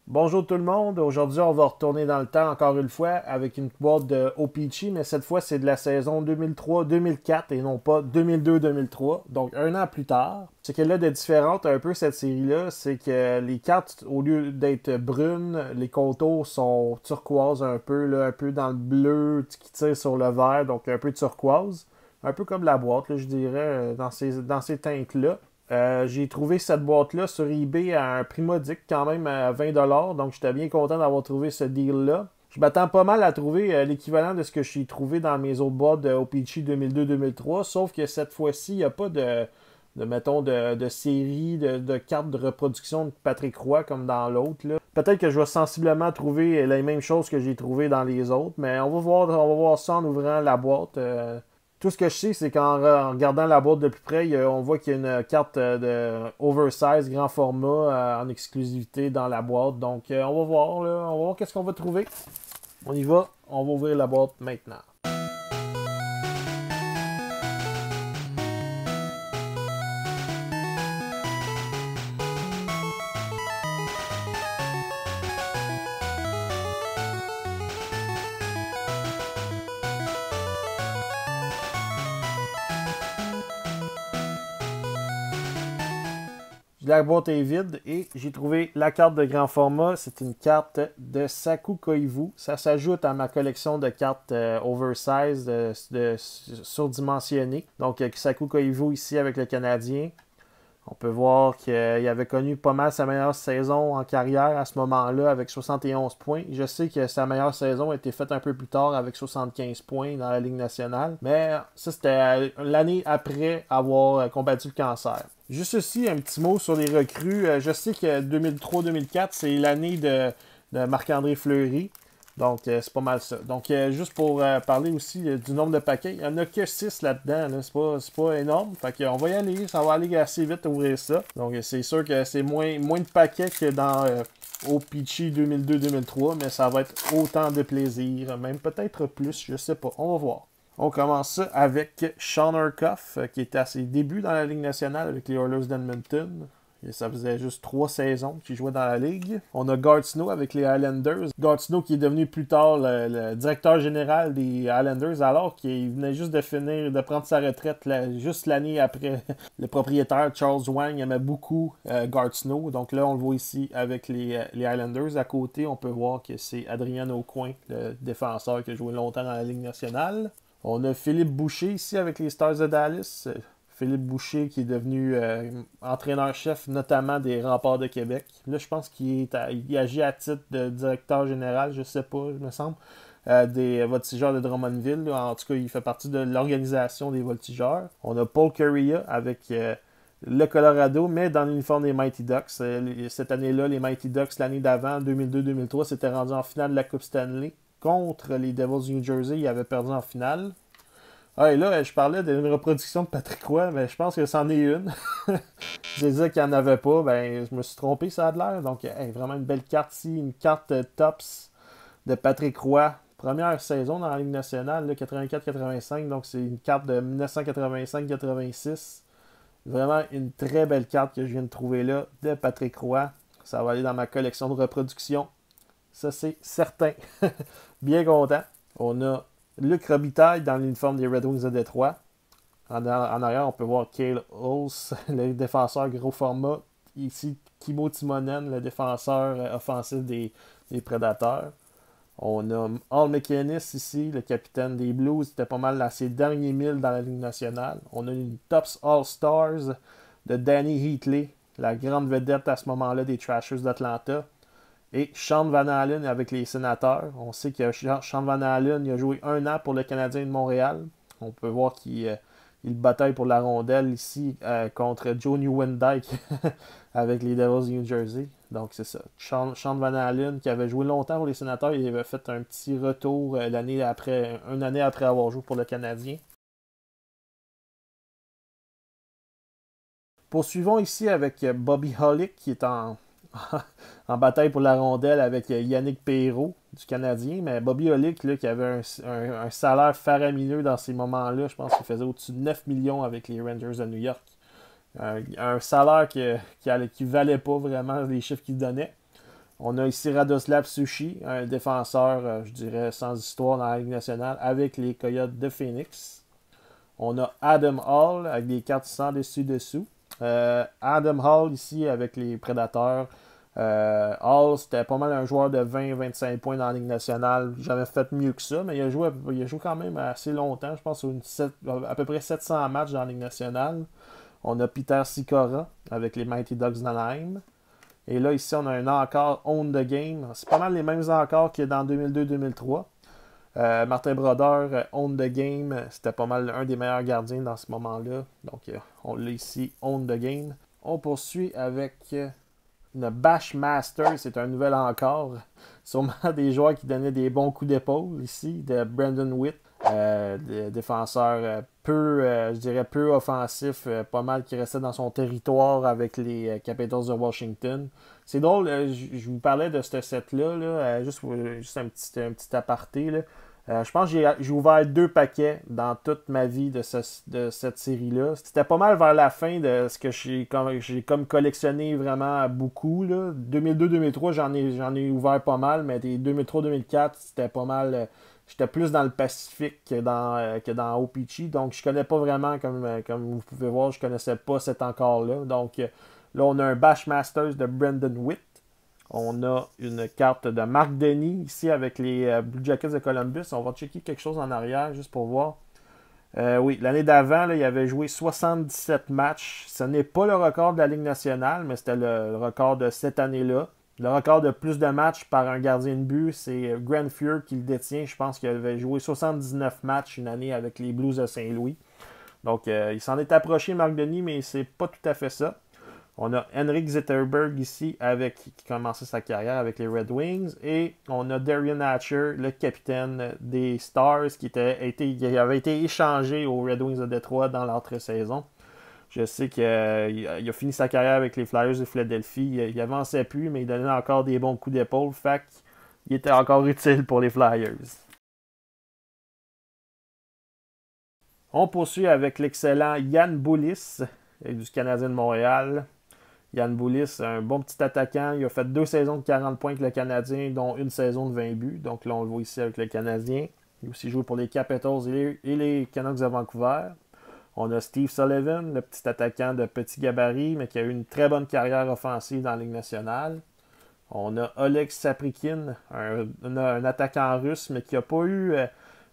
Bonjour tout le monde, aujourd'hui on va retourner dans le temps encore une fois avec une boîte de O-Pee-Chee, mais cette fois c'est de la saison 2003-2004 et non pas 2002-2003, donc un an plus tard. Ce qu'elle a de différente un peu cette série-là, c'est que les cartes, au lieu d'être brunes, les contours sont turquoise un peu, là, un peu dans le bleu qui tire sur le vert, donc un peu turquoise. Un peu comme la boîte, là, je dirais, dans ces teintes-là. J'ai trouvé cette boîte-là sur eBay à un prix modique, quand même à 20$. Donc, j'étais bien content d'avoir trouvé ce deal-là. Je m'attends pas mal à trouver l'équivalent de ce que j'ai trouvé dans mes autres boîtes de O-Pee-Chee 2002-2003. Sauf que cette fois-ci, il n'y a pas mettons, de série de cartes de reproduction de Patrick Roy comme dans l'autre. Peut-être que je vais sensiblement trouver les mêmes choses que j'ai trouvées dans les autres. Mais on va voir ça en ouvrant la boîte. Tout ce que je sais, c'est qu'en regardant la boîte de plus près, on voit qu'il y a une carte de oversize, grand format, en exclusivité dans la boîte. Donc, on va voir, là, on va voir qu'est-ce qu'on va trouver. On y va, on va ouvrir la boîte maintenant. La boîte est vide et j'ai trouvé la carte de grand format. C'est une carte de Saku Koivu. Ça s'ajoute à ma collection de cartes oversize, surdimensionnées. Donc, Saku Koivu ici avec le Canadien. On peut voir qu'il avait connu pas mal sa meilleure saison en carrière à ce moment-là avec 71 points. Je sais que sa meilleure saison a été faite un peu plus tard avec 75 points dans la Ligue nationale. Mais ça, c'était l'année après avoir combattu le cancer. Juste ici, un petit mot sur les recrues. Je sais que 2003-2004, c'est l'année de Marc-André Fleury. Donc, c'est pas mal ça. Donc, juste pour parler aussi du nombre de paquets, il n'y en a que 6 là-dedans. Là. C'est pas énorme. Fait qu'on va y aller. Ça va aller assez vite ouvrir ça. Donc, c'est sûr que c'est moins de paquets que dans O-Pee-Chee 2002-2003, mais ça va être autant de plaisir. Même peut-être plus, je sais pas. On va voir. On commence ça avec Sean Urquhart, qui était à ses débuts dans la Ligue nationale avec les Oilers d'Edmonton. Et ça faisait juste 3 saisons qu'il jouait dans la Ligue. On a Gart Snow avec les Highlanders. Gart Snow qui est devenu plus tard le directeur général des Highlanders alors qu'il venait juste de prendre sa retraite juste l'année après. Le propriétaire Charles Wang aimait beaucoup Gart Snow. Donc là, on le voit ici avec les Highlanders. À côté, on peut voir que c'est Adrien Aucoin, le défenseur qui a joué longtemps dans la Ligue nationale. On a Philippe Boucher ici avec les Stars de Dallas. Philippe Boucher qui est devenu entraîneur-chef notamment des Remparts de Québec. Là, je pense qu'il agit à titre de directeur général, je sais pas, il me semble, des Voltigeurs de Drummondville. En tout cas, il fait partie de l'organisation des Voltigeurs. On a Paul Curria avec le Colorado, mais dans l'uniforme des Mighty Ducks. Cette année-là, les Mighty Ducks, l'année d'avant, 2002-2003, s'étaient rendus en finale de la Coupe Stanley contre les Devils du New Jersey. Ils avaient perdu en finale. Ah, et là, je parlais d'une reproduction de Patrick Roy, mais je pense que c'en est une. Je disais qu'il n'y en avait pas, ben je me suis trompé, ça a de l'air. Donc, vraiment une belle carte ici, une carte Tops de Patrick Roy. Première saison dans la Ligue nationale, 84-85, donc c'est une carte de 1985-86. Vraiment une très belle carte que je viens de trouver là de Patrick Roy. Ça va aller dans ma collection de reproduction. Ça, c'est certain. Bien content. On a Luc Robitaille dans l'uniforme des Red Wings de Détroit. En arrière, on peut voir Cale Hulse, le défenseur gros format. Ici, Kimmo Timonen, le défenseur offensif des Prédateurs. On a Al McInnis ici, le capitaine des Blues. C'était pas mal dans ses derniers milles dans la Ligue nationale. On a une Tops All-Stars de Danny Heatley, la grande vedette à ce moment-là des Trashers d'Atlanta. Et Sean Van Allen avec les Sénateurs. On sait que Sean Van Allen il a joué 1 an pour le Canadien de Montréal. On peut voir qu'il bataille pour la rondelle ici contre Joe Nieuwendyk avec les Devils du New Jersey. Donc c'est ça. Sean Van Allen qui avait joué longtemps pour les Sénateurs, il avait fait un petit retour l'année après, une année après avoir joué pour le Canadien. Poursuivons ici avec Bobby Hollick qui est en bataille pour la rondelle avec Yannick Perrault du Canadien. Mais Bobby Hollick, là, qui avait un salaire faramineux dans ces moments-là, je pense qu'il faisait au-dessus de 9 millions avec les Rangers de New York. Un salaire qui valait pas vraiment les chiffres qu'il donnait. On a ici Radoslav Sushi, un défenseur, je dirais, sans histoire dans la Ligue nationale, avec les Coyotes de Phoenix. On a Adam Hall avec des cartes sans dessus-dessous. Adam Hall ici avec les Prédateurs. Hall, c'était pas mal un joueur de 20-25 points dans la Ligue nationale. J'avais fait mieux que ça, mais il a joué quand même assez longtemps. Je pense à peu près 700 matchs dans la Ligue nationale. On a Peter Sikora avec les Mighty Ducks d'Anaheim. Et là, ici, on a un encore Own the Game. C'est pas mal les mêmes encarts que dans 2002-2003. Martin Brodeur, Own the Game. C'était pas mal un des meilleurs gardiens dans ce moment-là. Donc, on l'a ici, Own the Game. On poursuit avec une Bashmaster. C'est un nouvel encore. Sûrement des joueurs qui donnaient des bons coups d'épaule ici, de Brandon Witt. Des défenseurs je dirais peu offensif, pas mal qui restait dans son territoire avec les Capitals de Washington. C'est drôle, je vous parlais de ce set-là, juste un petit aparté. Je pense que j'ai ouvert 2 paquets dans toute ma vie de cette série-là. C'était pas mal vers la fin de ce que j'ai comme collectionné vraiment beaucoup. 2002-2003, j'en ai ouvert pas mal, mais des 2003-2004, c'était pas mal. J'étais plus dans le Pacifique que dans OPG, donc je connais pas vraiment, comme vous pouvez voir, je connaissais pas cet encore-là. Donc là, on a un Bashmasters de Brandon Witt. On a une carte de Marc Denis ici avec les Blue Jackets de Columbus. On va checker quelque chose en arrière juste pour voir. Oui, l'année d'avant, il avait joué 77 matchs. Ce n'est pas le record de la Ligue nationale, mais c'était le record de cette année-là. Le record de plus de matchs par un gardien de but, c'est Grant Fuhr qui le détient. Je pense qu'il avait joué 79 matchs une année avec les Blues de Saint-Louis. Donc, il s'en est approché, Marc Denis, mais c'est pas tout à fait ça. On a Henrik Zetterberg ici qui commençait sa carrière avec les Red Wings. Et on a Darian Hatcher, le capitaine des Stars, qui avait été échangé aux Red Wings de Détroit dans l'entre-saison. Je sais qu'il a fini sa carrière avec les Flyers de Philadelphie. Il avançait plus, mais il donnait encore des bons coups d'épaule. Fait qu'il était encore utile pour les Flyers. On poursuit avec l'excellent Yann Boulis du Canadien de Montréal. Yann Boulis, un bon petit attaquant. Il a fait 2 saisons de 40 points avec le Canadien, dont une saison de 20 buts. Donc là, on le voit ici avec le Canadien. Il a aussi joué pour les Capitals et les Canucks de Vancouver. On a Steve Sullivan, le petit attaquant de petit gabarit, mais qui a eu une très bonne carrière offensive dans la Ligue nationale. On a Oleg Saprikin, un attaquant russe, mais qui n'a pas eu,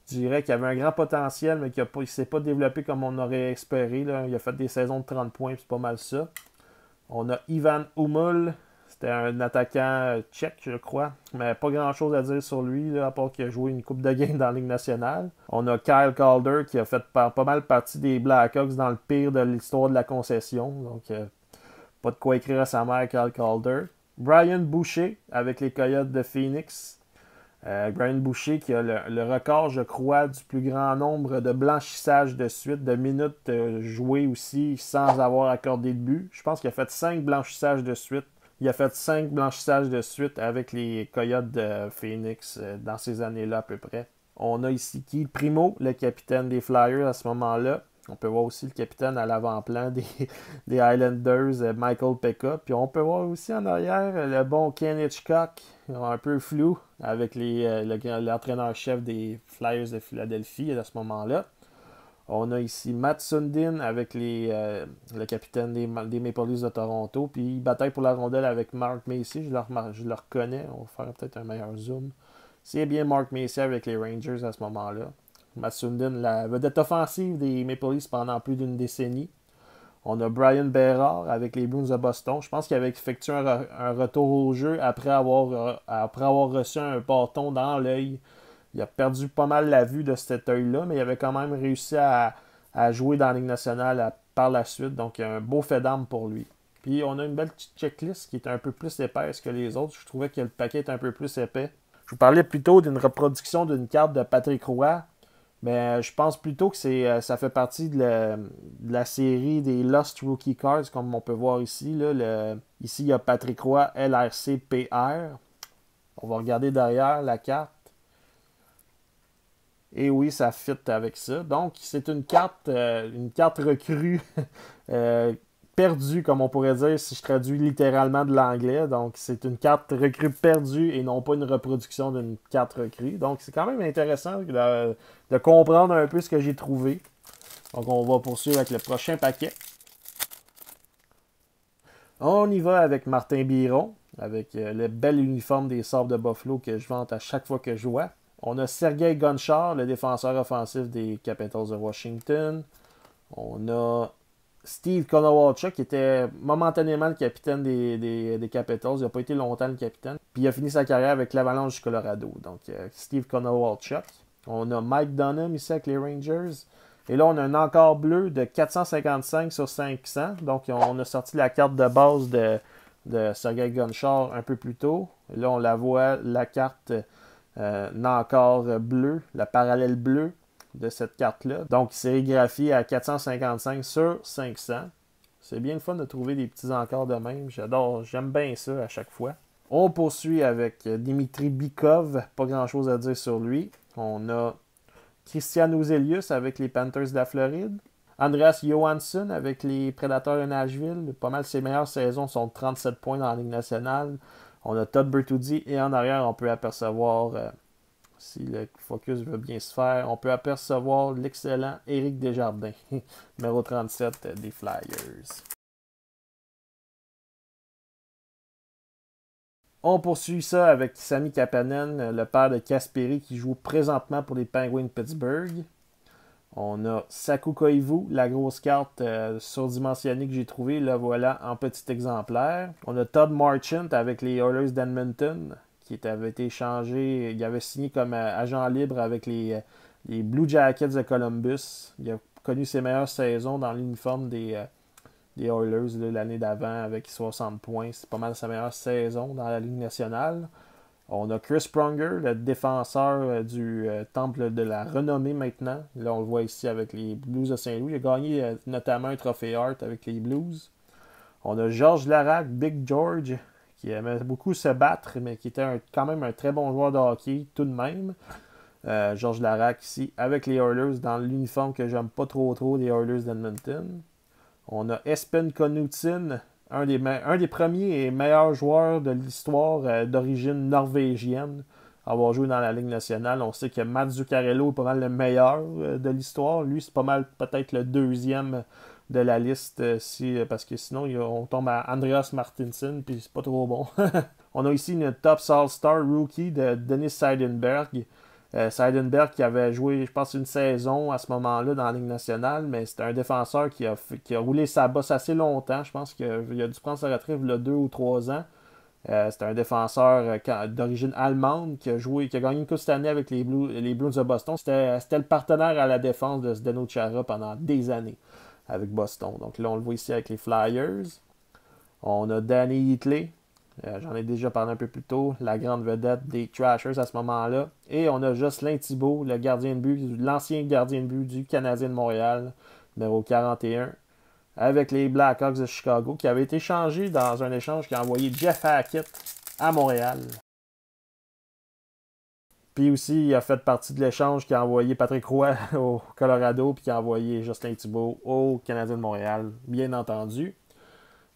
je dirais, qui avait un grand potentiel, mais qui ne s'est pas développé comme on aurait espéré. Là. Il a fait des saisons de 30 points, c'est pas mal ça. On a Ivan Humul, c'était un attaquant tchèque, je crois, mais pas grand-chose à dire sur lui, là, à part qu'il a joué une coupe de game dans la Ligue nationale. On a Kyle Calder, qui a fait pas mal partie des Blackhawks dans le pire de l'histoire de la concession, donc pas de quoi écrire à sa mère, Kyle Calder. Brian Boucher, avec les Coyotes de Phoenix. Brian Boucher qui a le record, je crois, du plus grand nombre de blanchissages de suite, de minutes jouées aussi sans avoir accordé de but. Je pense qu'il a fait 5 blanchissages de suite. Il a fait 5 blanchissages de suite avec les Coyotes de Phoenix dans ces années-là à peu près. On a ici Keith Primo, le capitaine des Flyers à ce moment-là. On peut voir aussi le capitaine à l'avant-plan des Highlanders, Michael Pekka. Puis on peut voir aussi en arrière le bon Ken Hitchcock, un peu flou, avec l'entraîneur-chef des Flyers de Philadelphie à ce moment-là. On a ici Matt Sundin avec le capitaine des Maple Leafs de Toronto. Puis il bataille pour la rondelle avec Mark Macy. Je le reconnais. On va faire peut-être un meilleur zoom. C'est bien Mark Macy avec les Rangers à ce moment-là. Matt Sundin, la vedette offensive des Maple Leafs pendant plus d'une décennie. On a Brian Berard avec les Bruins de Boston. Je pense qu'il avait effectué un retour au jeu après avoir reçu un bâton dans l'œil. Il a perdu pas mal la vue de cet œil-là, mais il avait quand même réussi à jouer dans la Ligue nationale par la suite. Donc, un beau fait d'armes pour lui. Puis, on a une belle petite checklist qui est un peu plus épaisse que les autres. Je trouvais que le paquet est un peu plus épais. Je vous parlais plutôt d'une reproduction d'une carte de Patrick Roy. Mais je pense plutôt que ça fait partie de la série des Lost Rookie Cards, comme on peut voir ici. Là, ici, il y a Patrick Roy, LRC-PR. On va regarder derrière la carte. Et oui, ça fit avec ça. Donc, c'est une carte recrue perdue, comme on pourrait dire, si je traduis littéralement de l'anglais. Donc, c'est une carte recrue perdue et non pas une reproduction d'une carte recrue. Donc, c'est quand même intéressant de comprendre un peu ce que j'ai trouvé. Donc, on va poursuivre avec le prochain paquet. On y va avec Martin Biron, avec le bel uniforme des Sabres de Buffalo que je vante à chaque fois que je vois. On a Sergei Gonchar, le défenseur offensif des Capitals de Washington. On a Steve Konowalchuk, qui était momentanément le capitaine des Capitals. Il n'a pas été longtemps le capitaine. Puis il a fini sa carrière avec l'Avalanche du Colorado. Donc, Steve Konowalchuk. On a Mike Dunham ici avec les Rangers. Et là, on a un encart bleu de 455 sur 500. Donc, on a sorti la carte de base de Sergei Gonchar un peu plus tôt. Et là, on la voit, la carte encart bleu, la parallèle bleue de cette carte-là. Donc, sérigraphié à 455 sur 500. C'est bien le fun de trouver des petits encarts de même. J'aime bien ça à chaque fois. On poursuit avec Dimitri Bykov. Pas grand-chose à dire sur lui. On a Christian Ozelius avec les Panthers de la Floride. Andreas Johansson avec les Predators de Nashville. Pas mal ses meilleures saisons sont de 37 points dans la Ligue nationale. On a Todd Bertuzzi et en arrière, on peut apercevoir, si le focus veut bien se faire, on peut apercevoir l'excellent Éric Desjardins, numéro 37 des Flyers. On poursuit ça avec Sami Kapanen, le père de Kasperi qui joue présentement pour les Penguins de Pittsburgh. On a Saku Koivu, la grosse carte surdimensionnée que j'ai trouvée, là voilà en petit exemplaire. On a Todd Marchant avec les Oilers d'Edmonton, qui avait été échangé, il avait signé comme agent libre avec les Blue Jackets de Columbus. Il a connu ses meilleures saisons dans l'uniforme des Oilers l'année d'avant avec 60 points. C'est pas mal sa meilleure saison dans la Ligue nationale. On a Chris Pronger, le défenseur du Temple de la Renommée maintenant. Là, on le voit ici avec les Blues de Saint-Louis. Il a gagné notamment un trophée Hart avec les Blues. On a Georges Larac, Big George, qui aimait beaucoup se battre, mais qui était quand même un très bon joueur de hockey tout de même. Georges Larac ici avec les Oilers dans l'uniforme que j'aime pas trop des Oilers d'Edmonton. On a Espen Konutin, un des premiers et meilleurs joueurs de l'histoire d'origine norvégienne à avoir joué dans la Ligue nationale. On sait que Matt Zuccarello est pas mal le meilleur de l'histoire. Lui, c'est pas mal peut-être le deuxième de la liste, parce que sinon, on tombe à Andreas Martinsen, puis c'est pas trop bon. On a ici une Top All-Star Rookie de Dennis Seidenberg. Seidenberg qui avait joué, je pense, une saison à ce moment-là dans la Ligue nationale, mais c'était un défenseur qui a roulé sa bosse assez longtemps. Je pense qu'il a dû prendre sa retraite il y a 2 ou 3 ans. C'était un défenseur d'origine allemande qui a gagné une coupe cette année avec les Bruins de Boston. C'était le partenaire à la défense de Zdeno Chara pendant des années avec Boston. Donc là, on le voit ici avec les Flyers. On a Danny Hitley. J'en ai déjà parlé un peu plus tôt, la grande vedette des Trashers à ce moment-là. Et on a Jocelyn Thibault, le gardien de but, l'ancien gardien de but du Canadien de Montréal, numéro 41, avec les Blackhawks de Chicago, qui avait été changé dans un échange qui a envoyé Jeff Hackett à Montréal. Puis aussi, il a fait partie de l'échange qui a envoyé Patrick Roy au Colorado, puis qui a envoyé Jocelyn Thibault au Canadien de Montréal, bien entendu.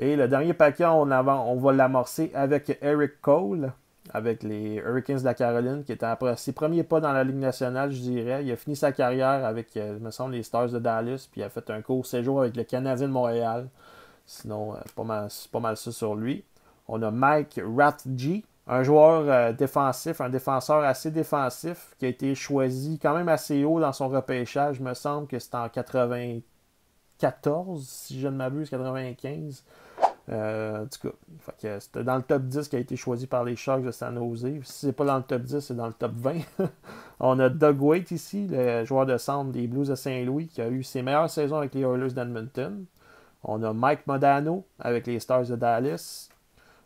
Et le dernier paquet, on va l'amorcer avec Eric Cole, avec les Hurricanes de la Caroline, qui était après ses premiers pas dans la Ligue nationale, je dirais. Il a fini sa carrière avec, il me semble, les Stars de Dallas, puis il a fait un court séjour avec le Canadien de Montréal. Sinon, c'est pas mal ça sur lui. On a Mike Rathje, un joueur défensif, un défenseur assez défensif, qui a été choisi quand même assez haut dans son repêchage. Il me semble que c'était en 94, si je ne m'abuse, 95. En tout cas, c'était dans le top 10 qui a été choisi par les Sharks de San Jose. Si c'est pas dans le top 10, c'est dans le top 20. On a Doug Weight ici, le joueur de centre des Blues de Saint-Louis, qui a eu ses meilleures saisons avec les Oilers d'Edmonton. On a Mike Modano avec les Stars de Dallas.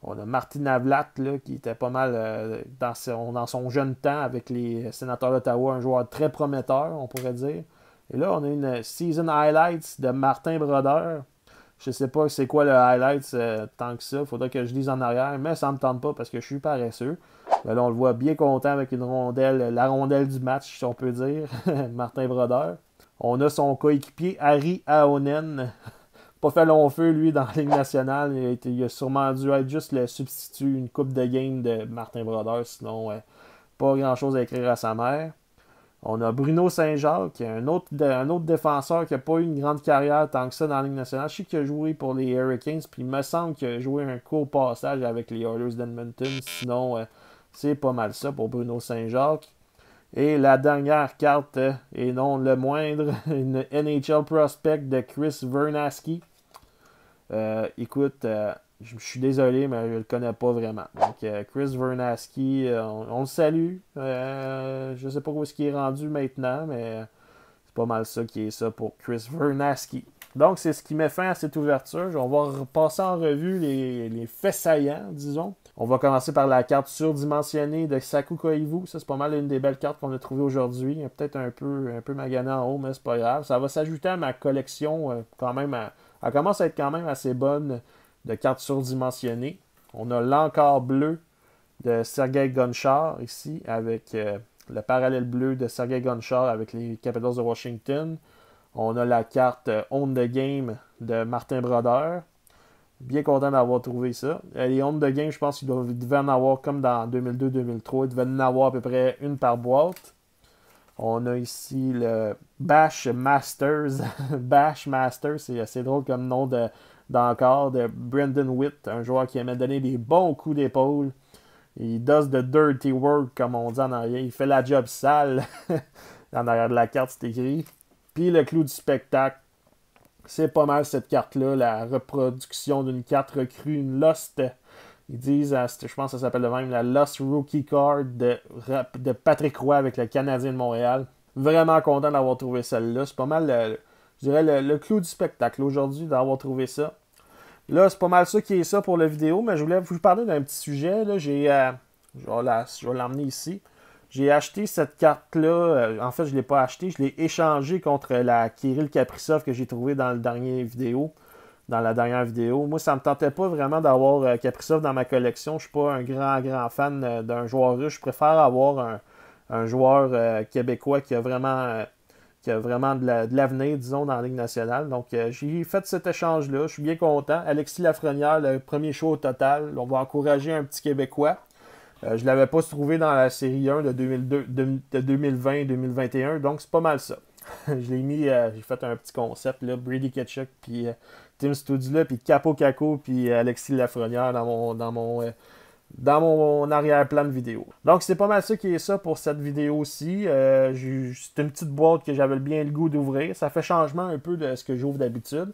On a Martin Navlat, là, qui était pas mal dans son jeune temps avec les Sénateurs d'Ottawa, un joueur très prometteur, on pourrait dire. Et là, on a une Season Highlights de Martin Brodeur. Je sais pas c'est quoi le highlights tant que ça. Faudrait que je lise en arrière, mais ça me tente pas parce que je suis paresseux. Mais là, on le voit bien content avec une rondelle, la rondelle du match, si on peut dire, Martin Brodeur. On a son coéquipier Harry Ahonen. pas fait long feu, lui, dans la Ligue nationale. Il a sûrement dû être juste le substitut, une coupe de game de Martin Brodeur. Sinon, pas grand-chose à écrire à sa mère. On a Bruno Saint-Jacques, un autre défenseur qui n'a pas eu une grande carrière tant que ça dans la Ligue nationale. Je sais qu'il a joué pour les Hurricanes, puis il me semble qu'il a joué un court passage avec les Oilers d'Edmonton. Sinon, c'est pas mal ça pour Bruno Saint-Jacques. Et la dernière carte, et non le moindre, une NHL Prospect de Chris Vernaski. Écoute, je suis désolé, mais je ne le connais pas vraiment. Donc, Chris Vernaski, on le salue. Je ne sais pas où est-ce qu'il est rendu maintenant, mais c'est pas mal ça qui est ça pour Chris Vernaski. Donc, c'est ce qui met fin à cette ouverture. On va repasser en revue les faits saillants, disons. On va commencer par la carte surdimensionnée de Saku Koivu. Ça, c'est pas mal une des belles cartes qu'on a trouvées aujourd'hui. Peut-être un peu magané en haut, mais c'est pas grave. Ça va s'ajouter à ma collection quand même. Elle commence à être quand même assez bonne de cartes surdimensionnées. On a l'encart bleu de Sergei Gonchar ici, avec le parallèle bleu de Sergei Gonchar avec les Capitals de Washington. On a la carte On the Game de Martin Brodeur. Bien content d'avoir trouvé ça. Les ondes de game, je pense qu'il devait en avoir comme dans 2002-2003. Il devait en avoir à peu près une par boîte. On a ici le Bash Masters. Bash Masters, c'est assez drôle comme nom d'encore de Brendan Witt, un joueur qui aimait donner des bons coups d'épaule. Il does the dirty work, comme on dit en arrière. Il fait la job sale. En arrière de la carte, c'est écrit. Puis le clou du spectacle. C'est pas mal cette carte-là, la reproduction d'une carte recrue, une Lost. Ils disent, je pense que ça s'appelle de même, la Lost Rookie Card de Patrick Roy avec le Canadien de Montréal. Vraiment content d'avoir trouvé celle-là. C'est pas mal, je dirais, le clou du spectacle aujourd'hui d'avoir trouvé ça. Là, c'est pas mal ça qui est ça pour la vidéo, mais je voulais vous parler d'un petit sujet. Là, je vais l'emmener ici. J'ai acheté cette carte-là. En fait, je ne l'ai pas acheté. Je l'ai échangée contre la Kirill Kaprizov que j'ai trouvée dans la dernière vidéo. Moi, ça ne me tentait pas vraiment d'avoir Kaprizov dans ma collection. Je ne suis pas un grand fan d'un joueur russe. Je préfère avoir un joueur québécois qui a vraiment de l'avenir, disons, dans la Ligue nationale. Donc, j'ai fait cet échange-là. Je suis bien content. Alexis Lafrenière, le premier show au total. On va encourager un petit Québécois. Je ne l'avais pas trouvé dans la série 1 de 2020-2021, donc c'est pas mal ça. Je l'ai mis, j'ai fait un petit concept, là, Brady Ketchuk, puis Tim Studula, puis Capo Caco, puis Alexis Lafrenière dans mon arrière-plan de vidéo. Donc c'est pas mal ça qui est ça pour cette vidéo-ci. C'est une petite boîte que j'avais bien le goût d'ouvrir. Ça fait changement un peu de ce que j'ouvre d'habitude.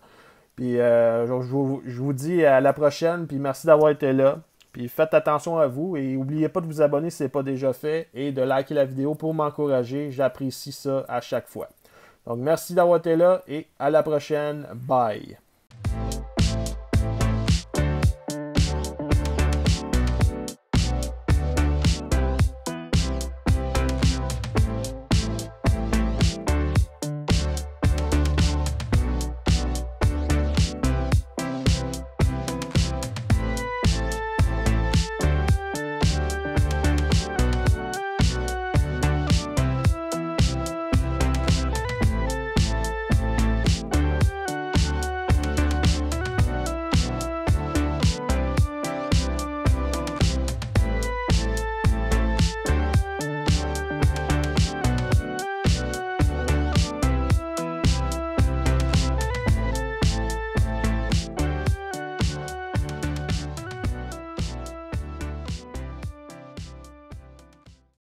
Puis je vous dis à la prochaine, puis merci d'avoir été là. Puis faites attention à vous et n'oubliez pas de vous abonner si ce n'est pas déjà fait et de liker la vidéo pour m'encourager. J'apprécie ça à chaque fois. Donc merci d'avoir été là et à la prochaine. Bye!